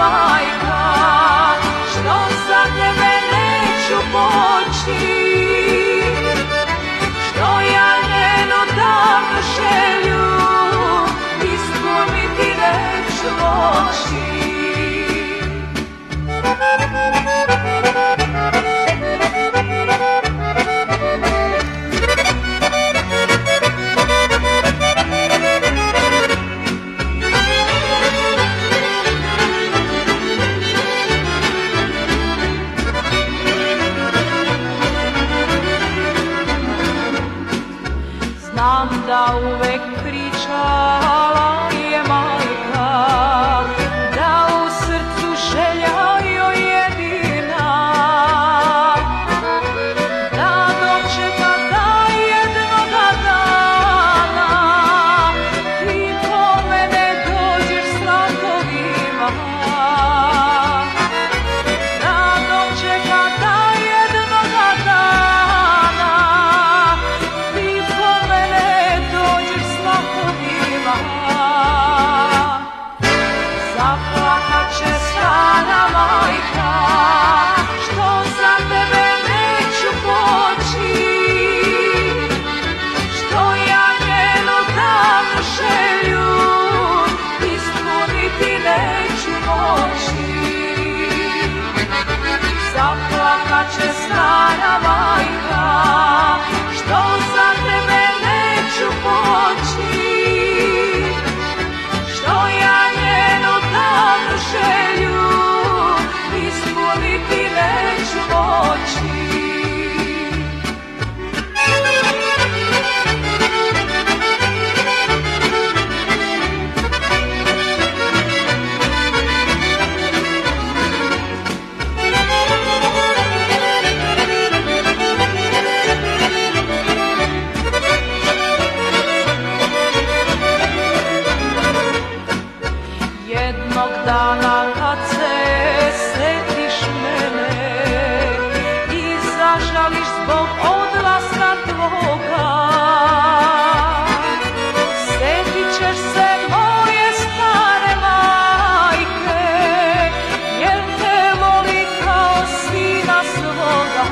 majka, što za tebe neću poći, što ja njenu davnu želju ispuniti neću moći. Znam da uvek pričala je majka, da u srcu želja joj jedina, da dočeka da jednoga dana ti po mene dođeš s ratovima, da dočeka da jednoga dana ti po mene dođeš s ratovima. Zaplakat će stara majka, što za tebe neću poći, što ja njenu davnu želju ispuniti neću moći. Zaplakat će stara majka, što za tebe neću poći, što ja njenu davnu želju ispuniti neću moći. Jednog dana kad se setiš mene i zažališ zbog odlaska tvoga, setit ćeš se moje stare majke, jer te voli kao sina svoga.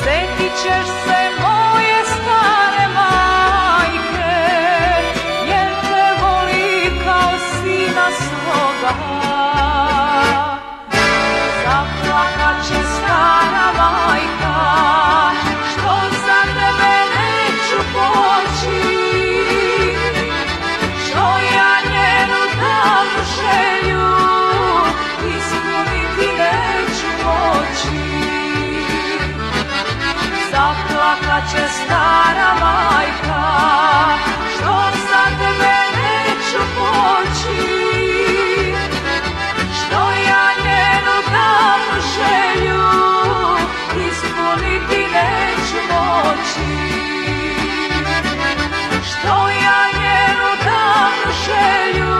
Setit ćeš se moje stare majke, jer te voli kao sina svoga. Zaplakat će stara majka, što za tebe neću poći, što ja njenu davnu želju ispuniti neću moći. Zaplakat će stara majka, što za tebe neću poći, što ja njenu davnu želju ispuniti neću moći, što ja njenu davnu želju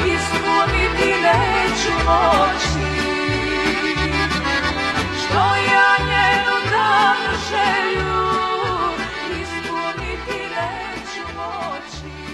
ispuniti neću moći, što ja njenu davnu želju ispuniti neću moći.